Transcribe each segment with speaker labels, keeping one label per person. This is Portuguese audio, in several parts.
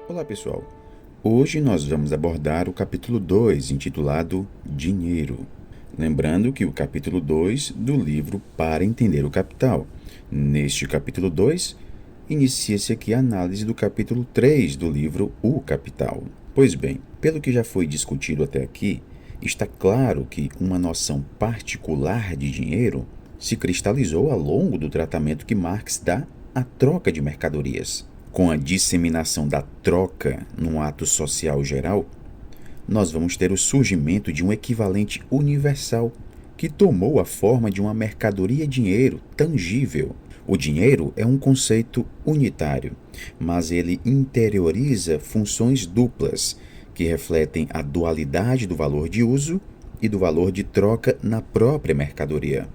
Speaker 1: Olá pessoal, hoje nós vamos abordar o capítulo 2, intitulado Dinheiro. Lembrando que o capítulo 2 do livro Para Entender o Capital. Neste capítulo 2, inicia-se aqui a análise do capítulo 3 do livro O Capital. Pois bem, pelo que já foi discutido até aqui, está claro que uma noção particular de dinheiro se cristalizou ao longo do tratamento que Marx dá à troca de mercadorias. Com a disseminação da troca num ato social geral, nós vamos ter o surgimento de um equivalente universal que tomou a forma de uma mercadoria-dinheiro tangível. O dinheiro é um conceito unitário, mas ele interioriza funções duplas que refletem a dualidade do valor de uso e do valor de troca na própria mercadoria.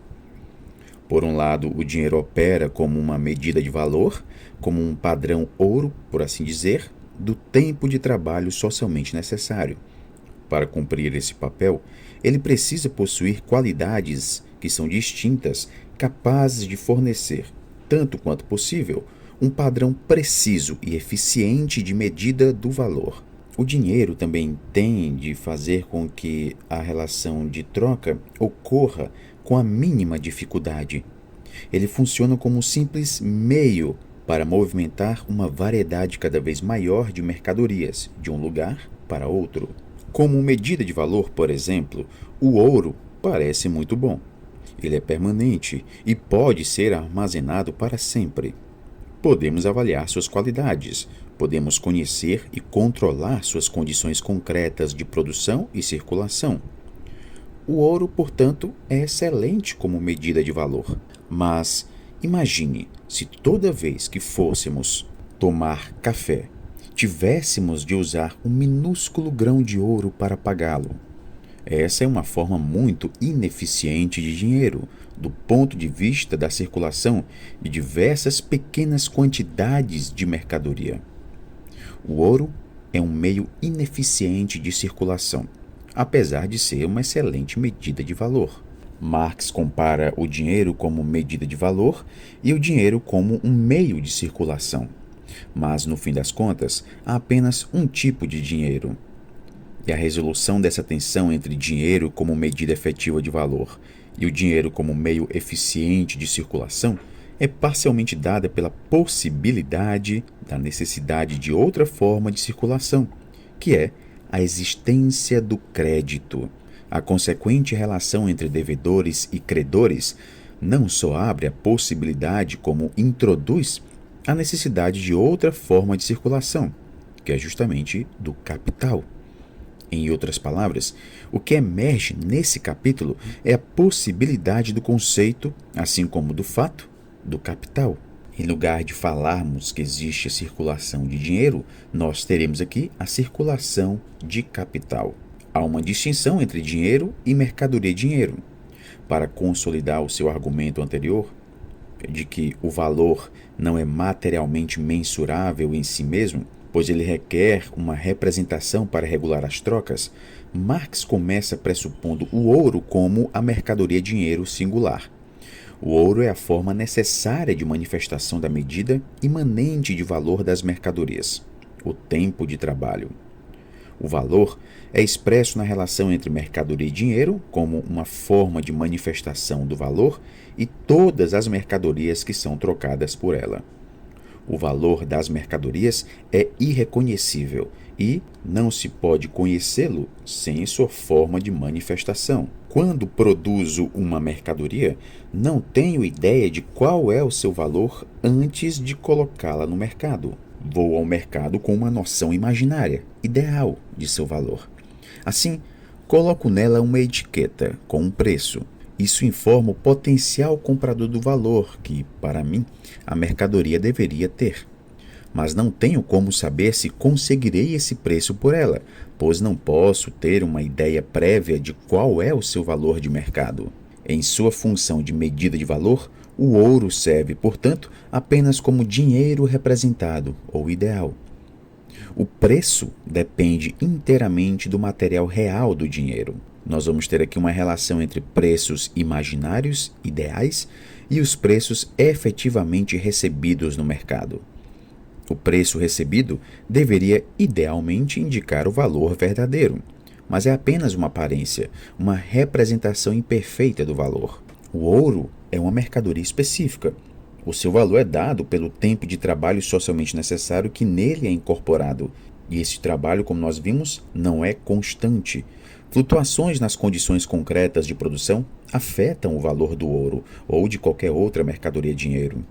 Speaker 1: Por um lado, o dinheiro opera como uma medida de valor, como um padrão ouro, por assim dizer, do tempo de trabalho socialmente necessário. Para cumprir esse papel, ele precisa possuir qualidades que são distintas, capazes de fornecer, tanto quanto possível, um padrão preciso e eficiente de medida do valor. O dinheiro também tem de fazer com que a relação de troca ocorra com a mínima dificuldade. Ele funciona como um simples meio para movimentar uma variedade cada vez maior de mercadorias de um lugar para outro. Como medida de valor, por exemplo, o ouro parece muito bom. Ele é permanente e pode ser armazenado para sempre. Podemos avaliar suas qualidades, podemos conhecer e controlar suas condições concretas de produção e circulação. O ouro, portanto, é excelente como medida de valor. Mas imagine se toda vez que fôssemos tomar café, tivéssemos de usar um minúsculo grão de ouro para pagá-lo. Essa é uma forma muito ineficiente de dinheiro, do ponto de vista da circulação de diversas pequenas quantidades de mercadoria. O ouro é um meio ineficiente de circulação, apesar de ser uma excelente medida de valor. Marx compara o dinheiro como medida de valor e o dinheiro como um meio de circulação. Mas, no fim das contas, há apenas um tipo de dinheiro. E a resolução dessa tensão entre dinheiro como medida efetiva de valor e o dinheiro como meio eficiente de circulação é parcialmente dada pela possibilidade da necessidade de outra forma de circulação, que é a existência do crédito. A consequente relação entre devedores e credores não só abre a possibilidade, como introduz a necessidade de outra forma de circulação, que é justamente do capital. Em outras palavras, o que emerge nesse capítulo é a possibilidade do conceito, assim como do fato, do capital. Em lugar de falarmos que existe a circulação de dinheiro, nós teremos aqui a circulação de capital. Há uma distinção entre dinheiro e mercadoria-dinheiro. Para consolidar o seu argumento anterior, de que o valor não é materialmente mensurável em si mesmo, pois ele requer uma representação para regular as trocas, Marx começa pressupondo o ouro como a mercadoria-dinheiro singular. O ouro é a forma necessária de manifestação da medida imanente de valor das mercadorias, o tempo de trabalho. O valor é expresso na relação entre mercadoria e dinheiro como uma forma de manifestação do valor e todas as mercadorias que são trocadas por ela. O valor das mercadorias é irreconhecível e não se pode conhecê-lo sem sua forma de manifestação. Quando produzo uma mercadoria, não tenho ideia de qual é o seu valor antes de colocá-la no mercado. Vou ao mercado com uma noção imaginária, ideal, de seu valor. Assim, coloco nela uma etiqueta com um preço. Isso informa o potencial comprador do valor que, para mim, a mercadoria deveria ter. Mas não tenho como saber se conseguirei esse preço por ela, pois não posso ter uma ideia prévia de qual é o seu valor de mercado. Em sua função de medida de valor, o ouro serve, portanto, apenas como dinheiro representado ou ideal. O preço depende inteiramente do material real do dinheiro. Nós vamos ter aqui uma relação entre preços imaginários, ideais, e os preços efetivamente recebidos no mercado. O preço recebido deveria idealmente indicar o valor verdadeiro, mas é apenas uma aparência, uma representação imperfeita do valor. O ouro é uma mercadoria específica. O seu valor é dado pelo tempo de trabalho socialmente necessário que nele é incorporado, e esse trabalho, como nós vimos, não é constante. Flutuações nas condições concretas de produção afetam o valor do ouro ou de qualquer outra mercadoria dinheiro.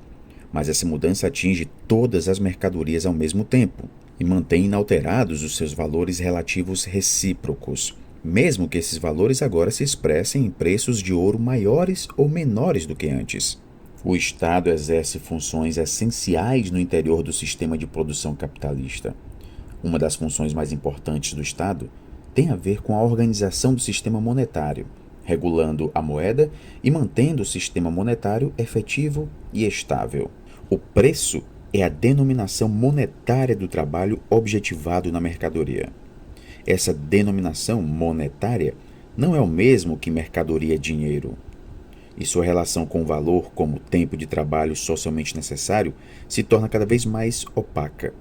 Speaker 1: Mas essa mudança atinge todas as mercadorias ao mesmo tempo e mantém inalterados os seus valores relativos recíprocos, mesmo que esses valores agora se expressem em preços de ouro maiores ou menores do que antes. O Estado exerce funções essenciais no interior do sistema de produção capitalista. Uma das funções mais importantes do Estado tem a ver com a organização do sistema monetário, regulando a moeda e mantendo o sistema monetário efetivo e estável. O preço é a denominação monetária do trabalho objetivado na mercadoria. Essa denominação monetária não é o mesmo que mercadoria dinheiro, e sua relação com o valor como tempo de trabalho socialmente necessário se torna cada vez mais opaca.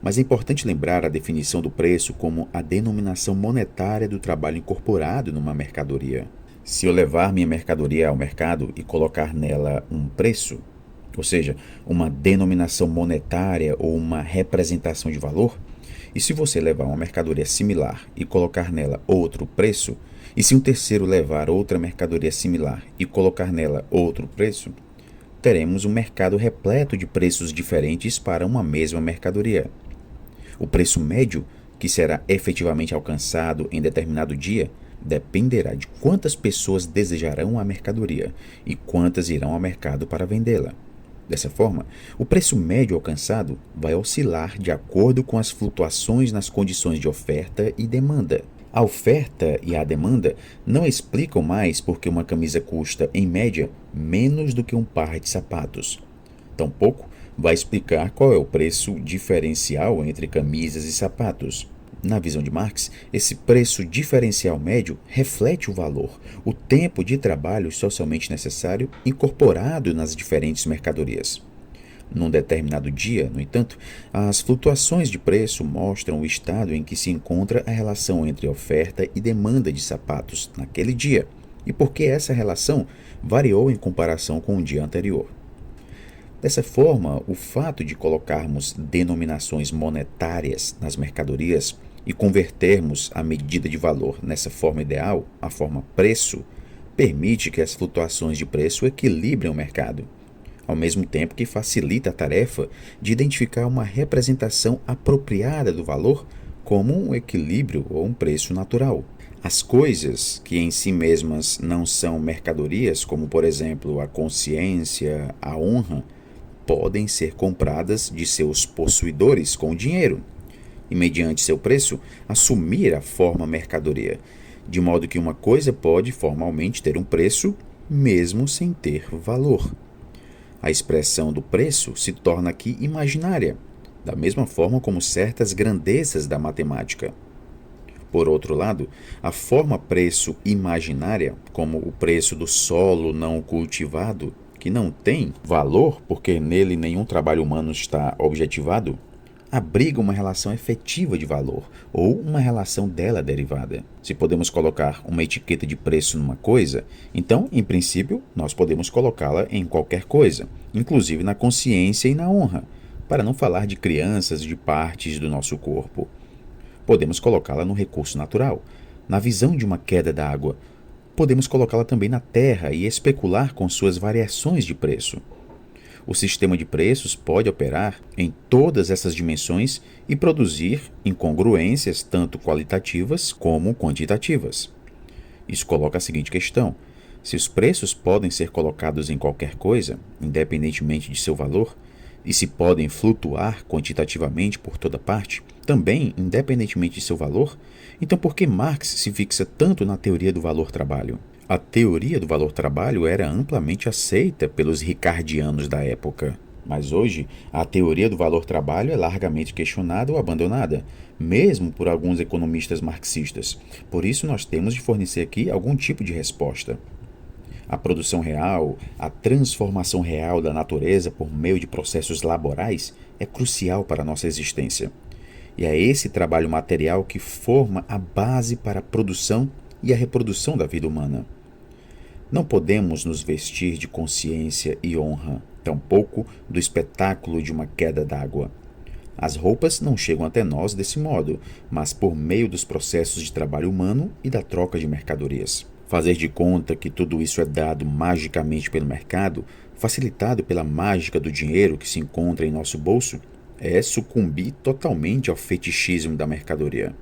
Speaker 1: Mas é importante lembrar a definição do preço como a denominação monetária do trabalho incorporado numa mercadoria. Se eu levar minha mercadoria ao mercado e colocar nela um preço, ou seja, uma denominação monetária ou uma representação de valor, e se você levar uma mercadoria similar e colocar nela outro preço, e se um terceiro levar outra mercadoria similar e colocar nela outro preço, teremos um mercado repleto de preços diferentes para uma mesma mercadoria. O preço médio, que será efetivamente alcançado em determinado dia, dependerá de quantas pessoas desejarão a mercadoria e quantas irão ao mercado para vendê-la. Dessa forma, o preço médio alcançado vai oscilar de acordo com as flutuações nas condições de oferta e demanda. A oferta e a demanda não explicam mais porque uma camisa custa, em média, menos do que um par de sapatos. Tampouco vai explicar qual é o preço diferencial entre camisas e sapatos. Na visão de Marx, esse preço diferencial médio reflete o valor, o tempo de trabalho socialmente necessário incorporado nas diferentes mercadorias. Num determinado dia, no entanto, as flutuações de preço mostram o estado em que se encontra a relação entre oferta e demanda de sapatos naquele dia e por que essa relação variou em comparação com o dia anterior. Dessa forma, o fato de colocarmos denominações monetárias nas mercadorias e convertermos a medida de valor nessa forma ideal, a forma preço, permite que as flutuações de preço equilibrem o mercado, ao mesmo tempo que facilita a tarefa de identificar uma representação apropriada do valor como um equilíbrio ou um preço natural. As coisas que em si mesmas não são mercadorias, como por exemplo a consciência, a honra, podem ser compradas de seus possuidores com dinheiro e, mediante seu preço, assumir a forma mercadoria, de modo que uma coisa pode formalmente ter um preço mesmo sem ter valor. A expressão do preço se torna aqui imaginária, da mesma forma como certas grandezas da matemática. Por outro lado, a forma preço imaginária, como o preço do solo não cultivado, que não tem valor porque nele nenhum trabalho humano está objetivado, abriga uma relação efetiva de valor ou uma relação dela derivada. Se podemos colocar uma etiqueta de preço numa coisa, então, em princípio, nós podemos colocá-la em qualquer coisa, inclusive na consciência e na honra, para não falar de crianças e de partes do nosso corpo. Podemos colocá-la no recurso natural, na visão de uma queda d'água. Podemos colocá-la também na terra e especular com suas variações de preço. O sistema de preços pode operar em todas essas dimensões e produzir incongruências tanto qualitativas como quantitativas. Isso coloca a seguinte questão: se os preços podem ser colocados em qualquer coisa, independentemente de seu valor, e se podem flutuar quantitativamente por toda parte, também independentemente de seu valor, então por que Marx se fixa tanto na teoria do valor-trabalho? A teoria do valor-trabalho era amplamente aceita pelos ricardianos da época, mas hoje a teoria do valor-trabalho é largamente questionada ou abandonada, mesmo por alguns economistas marxistas. Por isso nós temos de fornecer aqui algum tipo de resposta. A produção real, a transformação real da natureza por meio de processos laborais é crucial para a nossa existência. E é esse trabalho material que forma a base para a produção e a reprodução da vida humana. Não podemos nos vestir de consciência e honra, tampouco do espetáculo de uma queda d'água. As roupas não chegam até nós desse modo, mas por meio dos processos de trabalho humano e da troca de mercadorias. Fazer de conta que tudo isso é dado magicamente pelo mercado, facilitado pela mágica do dinheiro que se encontra em nosso bolso, é sucumbir totalmente ao fetichismo da mercadoria.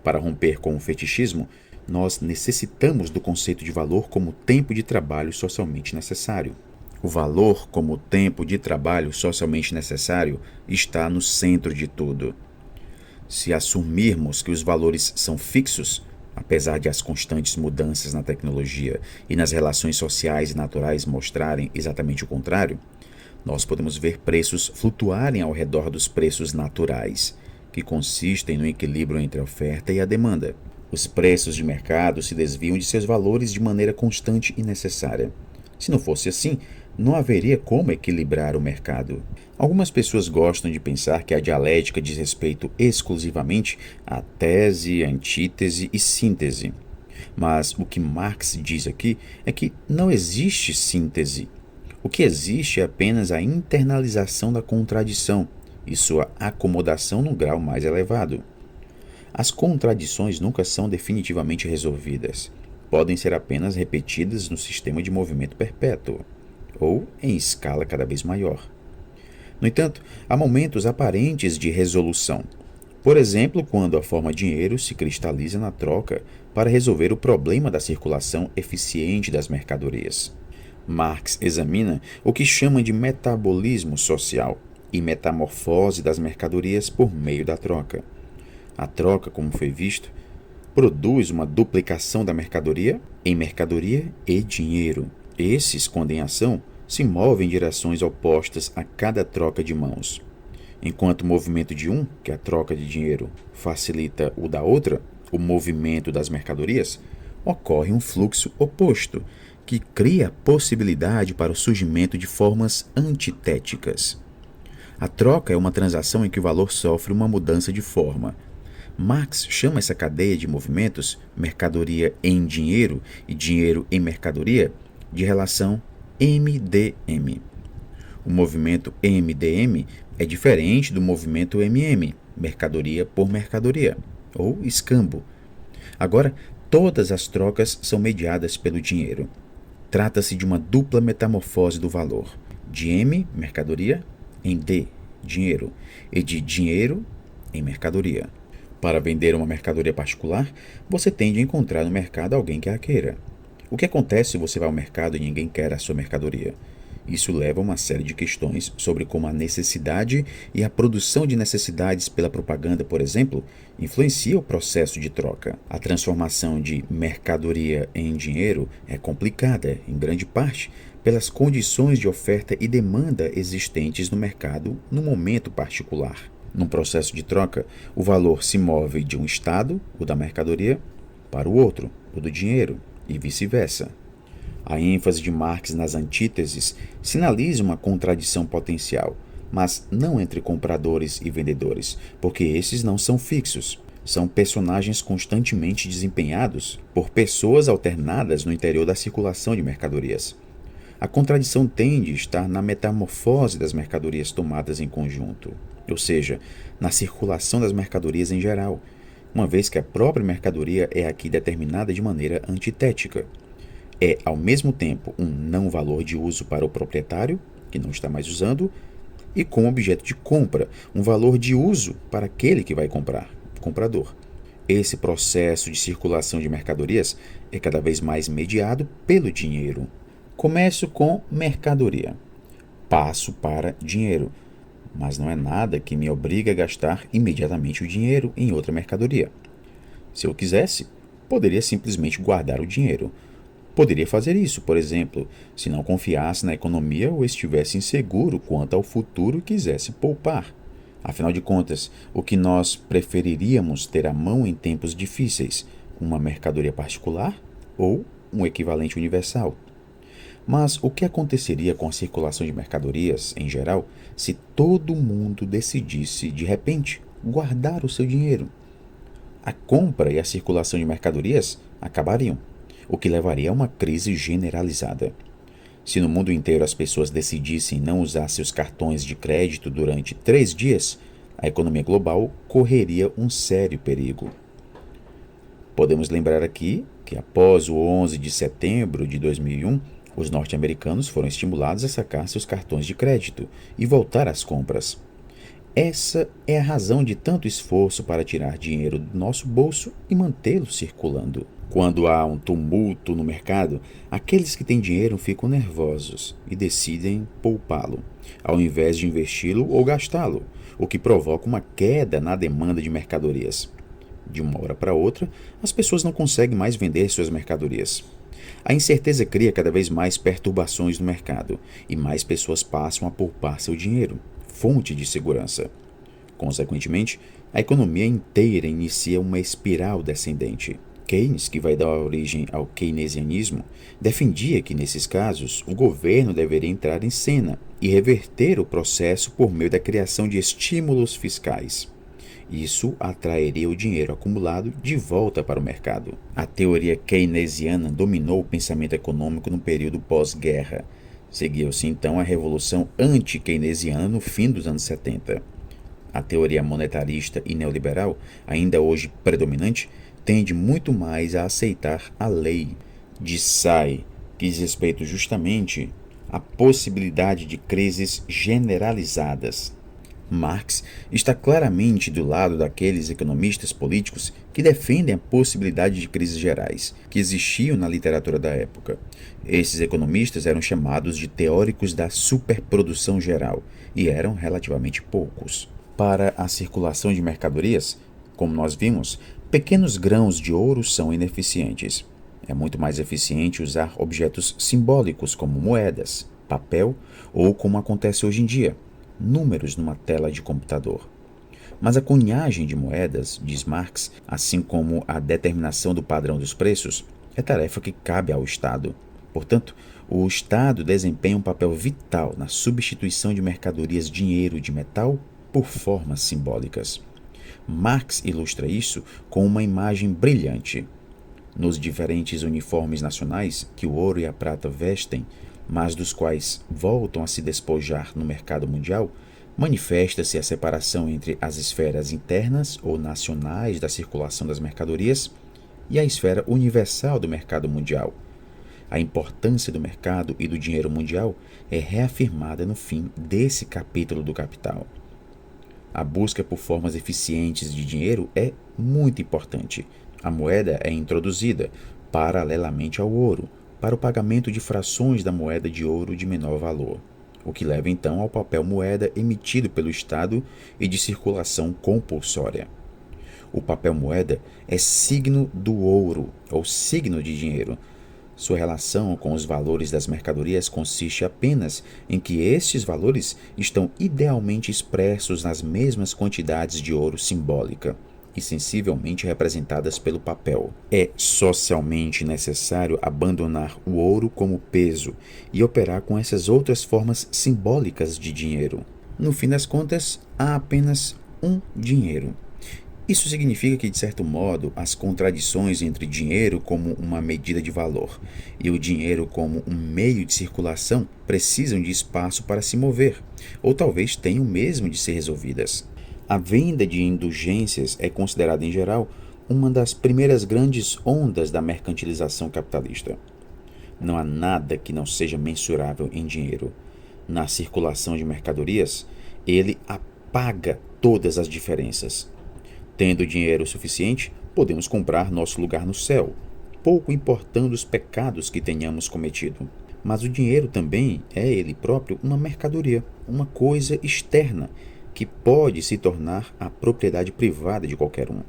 Speaker 1: Para romper com o fetichismo, nós necessitamos do conceito de valor como tempo de trabalho socialmente necessário. O valor como tempo de trabalho socialmente necessário está no centro de tudo. Se assumirmos que os valores são fixos, apesar de as constantes mudanças na tecnologia e nas relações sociais e naturais mostrarem exatamente o contrário, nós podemos ver preços flutuarem ao redor dos preços naturais, que consistem no equilíbrio entre a oferta e a demanda. Os preços de mercado se desviam de seus valores de maneira constante e necessária. Se não fosse assim, não haveria como equilibrar o mercado. Algumas pessoas gostam de pensar que a dialética diz respeito exclusivamente à tese, antítese e síntese. Mas o que Marx diz aqui é que não existe síntese. O que existe é apenas a internalização da contradição e sua acomodação num grau mais elevado. As contradições nunca são definitivamente resolvidas. Podem ser apenas repetidas no sistema de movimento perpétuo, ou em escala cada vez maior. No entanto, há momentos aparentes de resolução. Por exemplo, quando a forma dinheiro se cristaliza na troca para resolver o problema da circulação eficiente das mercadorias. Marx examina o que chama de metabolismo social e metamorfose das mercadorias por meio da troca. A troca, como foi visto, produz uma duplicação da mercadoria em mercadoria e dinheiro. Esses, quando em ação, se movem em direções opostas a cada troca de mãos. Enquanto o movimento de um, que é a troca de dinheiro, facilita o da outra, o movimento das mercadorias, ocorre um fluxo oposto, que cria a possibilidade para o surgimento de formas antitéticas. A troca é uma transação em que o valor sofre uma mudança de forma. Marx chama essa cadeia de movimentos, mercadoria em dinheiro e dinheiro em mercadoria, de relação MDM. O movimento MDM é diferente do movimento MM, mercadoria por mercadoria, ou escambo. Agora, todas as trocas são mediadas pelo dinheiro. Trata-se de uma dupla metamorfose do valor, de M, mercadoria, em D, dinheiro, e de dinheiro em mercadoria. Para vender uma mercadoria particular, você tende a encontrar no mercado alguém que a queira. O que acontece se você vai ao mercado e ninguém quer a sua mercadoria? Isso leva a uma série de questões sobre como a necessidade e a produção de necessidades pela propaganda, por exemplo, influencia o processo de troca. A transformação de mercadoria em dinheiro é complicada, em grande parte, pelas condições de oferta e demanda existentes no mercado no momento particular. Num processo de troca, o valor se move de um estado, o da mercadoria, para o outro, o do dinheiro, e vice-versa. A ênfase de Marx nas antíteses sinaliza uma contradição potencial, mas não entre compradores e vendedores, porque esses não são fixos. São personagens constantemente desempenhados por pessoas alternadas no interior da circulação de mercadorias. A contradição tende a estar na metamorfose das mercadorias tomadas em conjunto, ou seja, na circulação das mercadorias em geral, uma vez que a própria mercadoria é aqui determinada de maneira antitética. É, ao mesmo tempo, um não valor de uso para o proprietário, que não está mais usando, e como objeto de compra, um valor de uso para aquele que vai comprar, o comprador. Esse processo de circulação de mercadorias é cada vez mais mediado pelo dinheiro. Começo com mercadoria. Passo para dinheiro, mas não é nada que me obrigue a gastar imediatamente o dinheiro em outra mercadoria. Se eu quisesse, poderia simplesmente guardar o dinheiro. Poderia fazer isso, por exemplo, se não confiasse na economia ou estivesse inseguro quanto ao futuro e quisesse poupar. Afinal de contas, o que nós preferiríamos ter à mão em tempos difíceis? Uma mercadoria particular ou um equivalente universal? Mas o que aconteceria com a circulação de mercadorias, em geral, se todo mundo decidisse, de repente, guardar o seu dinheiro? A compra e a circulação de mercadorias acabariam, o que levaria a uma crise generalizada. Se no mundo inteiro as pessoas decidissem não usar seus cartões de crédito durante 3 dias, a economia global correria um sério perigo. Podemos lembrar aqui que após o 11 de setembro de 2001, os norte-americanos foram estimulados a sacar seus cartões de crédito e voltar às compras. Essa é a razão de tanto esforço para tirar dinheiro do nosso bolso e mantê-lo circulando. Quando há um tumulto no mercado, aqueles que têm dinheiro ficam nervosos e decidem poupá-lo, ao invés de investi-lo ou gastá-lo, o que provoca uma queda na demanda de mercadorias. De uma hora para outra, as pessoas não conseguem mais vender suas mercadorias. A incerteza cria cada vez mais perturbações no mercado e mais pessoas passam a poupar seu dinheiro, fonte de segurança. Consequentemente, a economia inteira inicia uma espiral descendente. Keynes, que vai dar origem ao keynesianismo, defendia que, nesses casos, o governo deveria entrar em cena e reverter o processo por meio da criação de estímulos fiscais. Isso atrairia o dinheiro acumulado de volta para o mercado. A teoria keynesiana dominou o pensamento econômico no período pós-guerra. Seguiu-se então a revolução anti-keynesiana no fim dos anos 70. A teoria monetarista e neoliberal, ainda hoje predominante, tende muito mais a aceitar a lei de Say, que diz respeito justamente à possibilidade de crises generalizadas. Marx está claramente do lado daqueles economistas políticos que defendem a possibilidade de crises gerais, que existiam na literatura da época. Esses economistas eram chamados de teóricos da superprodução geral e eram relativamente poucos. Para a circulação de mercadorias, como nós vimos, pequenos grãos de ouro são ineficientes. É muito mais eficiente usar objetos simbólicos como moedas, papel ou, como acontece hoje em dia, números numa tela de computador. Mas a cunhagem de moedas, diz Marx, assim como a determinação do padrão dos preços, é tarefa que cabe ao Estado. Portanto, o Estado desempenha um papel vital na substituição de mercadorias dinheiro de metal por formas simbólicas. Marx ilustra isso com uma imagem brilhante. Nos diferentes uniformes nacionais que o ouro e a prata vestem, mas dos quais voltam a se despojar no mercado mundial, manifesta-se a separação entre as esferas internas ou nacionais da circulação das mercadorias e a esfera universal do mercado mundial. A importância do mercado e do dinheiro mundial é reafirmada no fim desse capítulo do Capital. A busca por formas eficientes de dinheiro é muito importante. A moeda é introduzida, paralelamente ao ouro, para o pagamento de frações da moeda de ouro de menor valor, o que leva então ao papel moeda emitido pelo Estado e de circulação compulsória. O papel moeda é signo do ouro, ou signo de dinheiro. Sua relação com os valores das mercadorias consiste apenas em que estes valores estão idealmente expressos nas mesmas quantidades de ouro simbólica e sensivelmente representadas pelo papel. É socialmente necessário abandonar o ouro como peso e operar com essas outras formas simbólicas de dinheiro. No fim das contas, há apenas um dinheiro. Isso significa que, de certo modo, as contradições entre dinheiro como uma medida de valor e o dinheiro como um meio de circulação precisam de espaço para se mover, ou talvez tenham mesmo de ser resolvidas. A venda de indulgências é considerada, em geral, uma das primeiras grandes ondas da mercantilização capitalista. Não há nada que não seja mensurável em dinheiro. Na circulação de mercadorias, ele apaga todas as diferenças. Tendo dinheiro suficiente, podemos comprar nosso lugar no céu, pouco importando os pecados que tenhamos cometido. Mas o dinheiro também é ele próprio uma mercadoria, uma coisa externa, que pode se tornar a propriedade privada de qualquer um.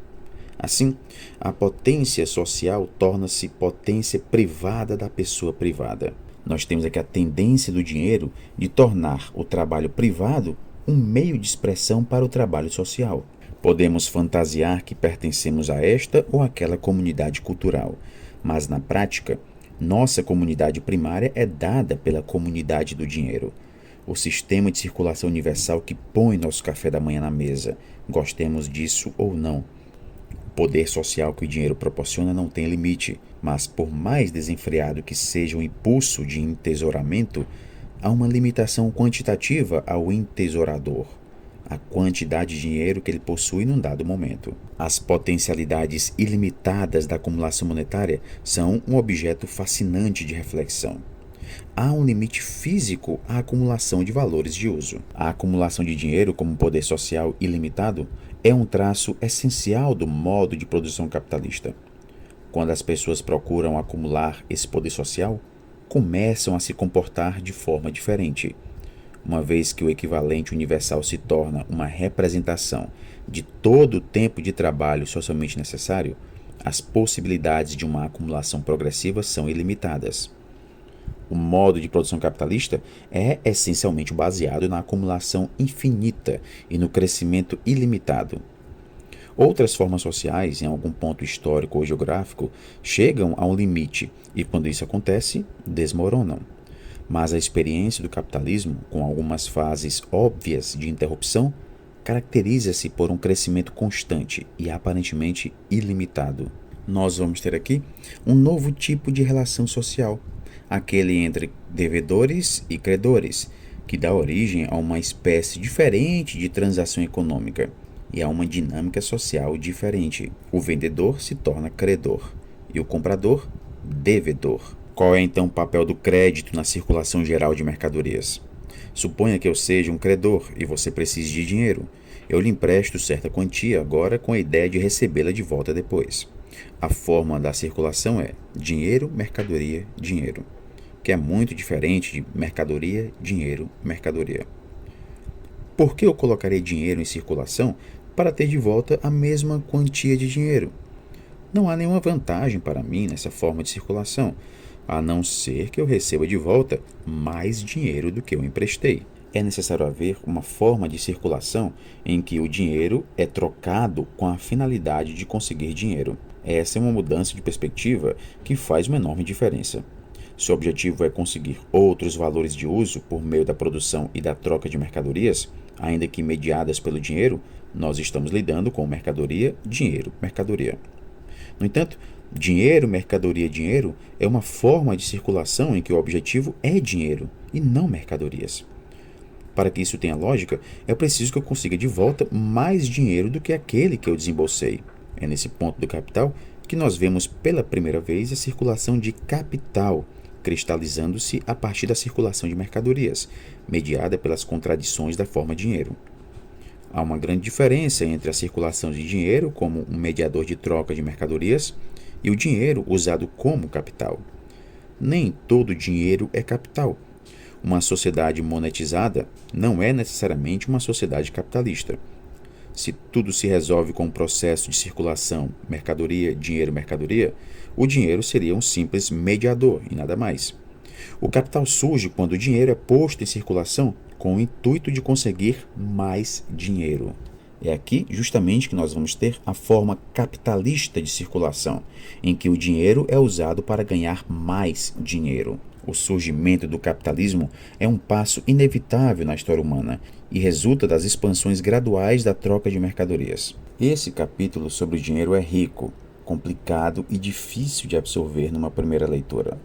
Speaker 1: Assim, a potência social torna-se potência privada da pessoa privada. Nós temos aqui a tendência do dinheiro de tornar o trabalho privado um meio de expressão para o trabalho social. Podemos fantasiar que pertencemos a esta ou aquela comunidade cultural, mas na prática, Nossa comunidade primária é dada pela comunidade do dinheiro, o sistema de circulação universal que põe nosso café da manhã na mesa, gostemos disso ou não. O poder social que o dinheiro proporciona não tem limite, mas por mais desenfreado que seja o impulso de entesouramento, há uma limitação quantitativa ao entesourador, a quantidade de dinheiro que ele possui num dado momento. As potencialidades ilimitadas da acumulação monetária são um objeto fascinante de reflexão. Há um limite físico à acumulação de valores de uso. A acumulação de dinheiro como poder social ilimitado é um traço essencial do modo de produção capitalista. Quando as pessoas procuram acumular esse poder social, começam a se comportar de forma diferente. Uma vez que o equivalente universal se torna uma representação de todo o tempo de trabalho socialmente necessário, as possibilidades de uma acumulação progressiva são ilimitadas. O modo de produção capitalista é essencialmente baseado na acumulação infinita e no crescimento ilimitado. Outras formas sociais, em algum ponto histórico ou geográfico, chegam a um limite e, quando isso acontece, desmoronam. Mas a experiência do capitalismo, com algumas fases óbvias de interrupção, caracteriza-se por um crescimento constante e aparentemente ilimitado. Nós vamos ter aqui um novo tipo de relação social, aquele entre devedores e credores, que dá origem a uma espécie diferente de transação econômica e a uma dinâmica social diferente. O vendedor se torna credor e o comprador, devedor. Qual é então o papel do crédito na circulação geral de mercadorias? Suponha que eu seja um credor e você precise de dinheiro. Eu lhe empresto certa quantia agora com a ideia de recebê-la de volta depois. A forma da circulação é dinheiro, mercadoria, dinheiro, que é muito diferente de mercadoria, dinheiro, mercadoria. Por que eu colocarei dinheiro em circulação para ter de volta a mesma quantia de dinheiro? Não há nenhuma vantagem para mim nessa forma de circulação, a não ser que eu receba de volta mais dinheiro do que eu emprestei. É necessário haver uma forma de circulação em que o dinheiro é trocado com a finalidade de conseguir dinheiro. Essa é uma mudança de perspectiva que faz uma enorme diferença. Se o objetivo é conseguir outros valores de uso por meio da produção e da troca de mercadorias, ainda que mediadas pelo dinheiro, nós estamos lidando com mercadoria, dinheiro, mercadoria. No entanto, dinheiro, mercadoria, dinheiro é uma forma de circulação em que o objetivo é dinheiro e não mercadorias. Para que isso tenha lógica, é preciso que eu consiga de volta mais dinheiro do que aquele que eu desembolsei. É nesse ponto do capital que nós vemos pela primeira vez a circulação de capital, cristalizando-se a partir da circulação de mercadorias, mediada pelas contradições da forma dinheiro. Há uma grande diferença entre a circulação de dinheiro como um mediador de troca de mercadorias e o dinheiro usado como capital. Nem todo dinheiro é capital. Uma sociedade monetizada não é necessariamente uma sociedade capitalista. Se tudo se resolve com um processo de circulação, mercadoria, dinheiro, mercadoria, o dinheiro seria um simples mediador e nada mais. O capital surge quando o dinheiro é posto em circulação com o intuito de conseguir mais dinheiro. É aqui justamente que nós vamos ter a forma capitalista de circulação, em que o dinheiro é usado para ganhar mais dinheiro. O surgimento do capitalismo é um passo inevitável na história humana e resulta das expansões graduais da troca de mercadorias. Esse capítulo sobre o dinheiro é rico, complicado e difícil de absorver numa primeira leitura.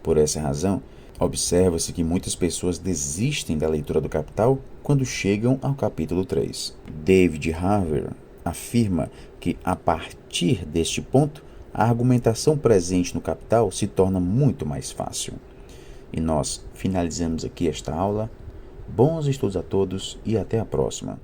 Speaker 1: Por essa razão, observa-se que muitas pessoas desistem da leitura do Capital quando chegam ao capítulo 3. David Harvey afirma que, a partir deste ponto, a argumentação presente no Capital se torna muito mais fácil. E nós finalizamos aqui esta aula. Bons estudos a todos e até a próxima.